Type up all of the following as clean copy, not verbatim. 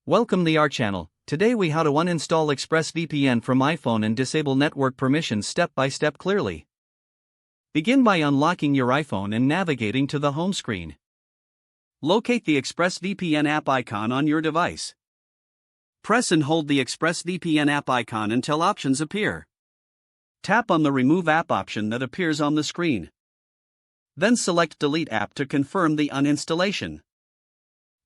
Welcome to our channel. Today we how to uninstall ExpressVPN from iPhone and disable network permissions step by step clearly. Begin by unlocking your iPhone and navigating to the home screen. Locate the ExpressVPN app icon on your device. Press and hold the ExpressVPN app icon until options appear. Tap on the Remove App option that appears on the screen. Then select Delete App to confirm the uninstallation.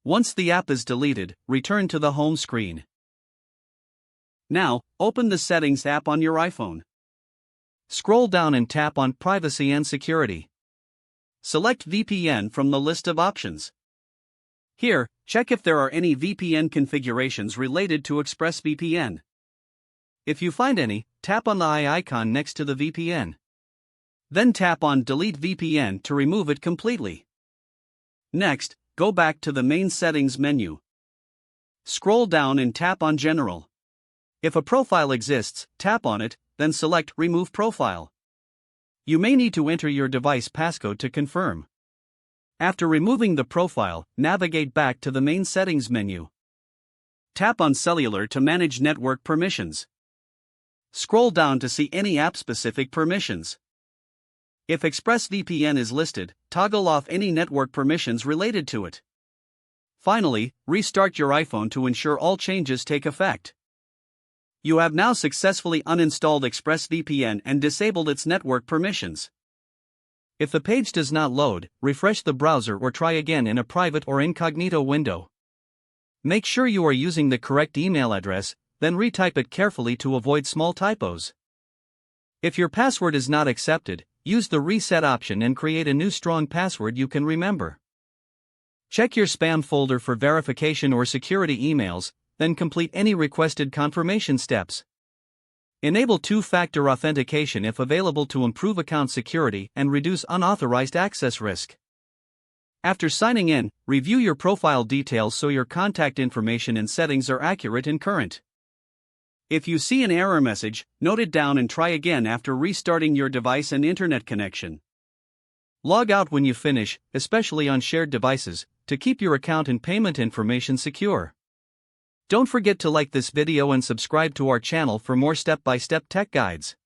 Once the app is deleted, return to the home screen. Now, open the Settings app on your iPhone. Scroll down and tap on Privacy and Security. Select VPN from the list of options. Here, check if there are any VPN configurations related to ExpressVPN. If you find any, tap on the eye icon next to the VPN. Then tap on Delete VPN to remove it completely. Next, go back to the main Settings menu. Scroll down and tap on General. If a profile exists, tap on it, then select Remove Profile. You may need to enter your device passcode to confirm. After removing the profile, navigate back to the main Settings menu. Tap on Cellular to manage network permissions. Scroll down to see any app-specific permissions. If ExpressVPN is listed, toggle off any network permissions related to it. Finally, restart your iPhone to ensure all changes take effect. You have now successfully uninstalled ExpressVPN and disabled its network permissions. If the page does not load, refresh the browser or try again in a private or incognito window. Make sure you are using the correct email address, then retype it carefully to avoid small typos. If your password is not accepted, use the reset option and create a new strong password you can remember. Check your spam folder for verification or security emails, then complete any requested confirmation steps. Enable two-factor authentication if available to improve account security and reduce unauthorized access risk. After signing in, review your profile details so your contact information and settings are accurate and current. If you see an error message, note it down and try again after restarting your device and internet connection. Log out when you finish, especially on shared devices, to keep your account and payment information secure. Don't forget to like this video and subscribe to our channel for more step-by-step tech guides.